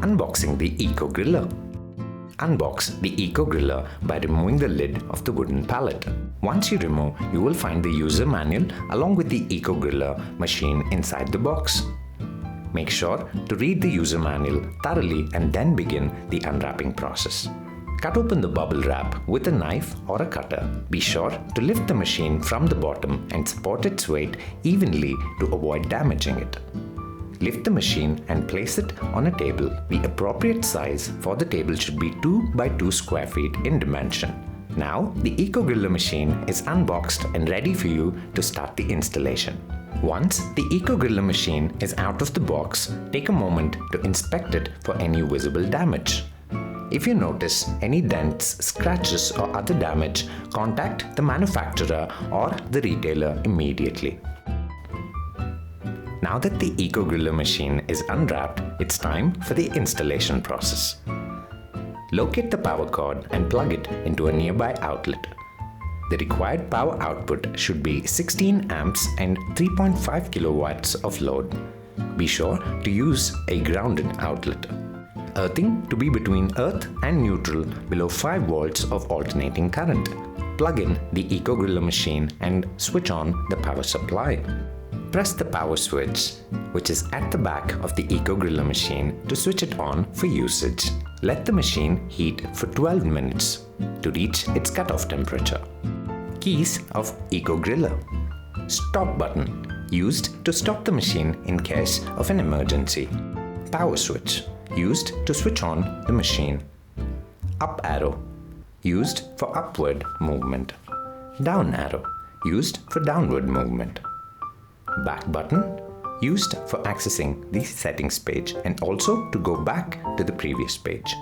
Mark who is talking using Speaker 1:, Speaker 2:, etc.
Speaker 1: Unboxing the Eco Griller. Unbox the Eco Griller by removing the lid of the wooden pallet. Once you remove, you will find the user manual along with the Eco Griller machine inside the box. Make sure to read the user manual thoroughly and then begin the unwrapping process. Cut open the bubble wrap with a knife or a cutter. Be sure to lift the machine from the bottom and support its weight evenly to avoid damaging it. Lift the machine and place it on a table. The appropriate size for the table should be 2 by 2 square feet in dimension. Now, the Eco Griller machine is unboxed and ready for you to start the installation. Once the Eco Griller machine is out of the box, take a moment to inspect it for any visible damage. If you notice any dents, scratches or other damage, contact the manufacturer or the retailer immediately. Now that the Eco Griller machine is unwrapped, it's time for the installation process. Locate the power cord and plug it into a nearby outlet. The required power output should be 16 amps and 3.5 kilowatts of load. Be sure to use a grounded outlet. Earthing to be between earth and neutral below 5 volts of alternating current. Plug in the Eco Griller machine and switch on the power supply. Press the power switch, which is at the back of the Eco Griller machine, to switch it on for usage. Let the machine heat for 12 minutes to reach its cutoff temperature. Keys of Eco Griller. Stop button, used to stop the machine in case of an emergency. Power switch, used to switch on the machine. Up arrow, used for upward movement. Down arrow, used for downward movement. Back button, used for accessing the settings page and also to go back to the previous page.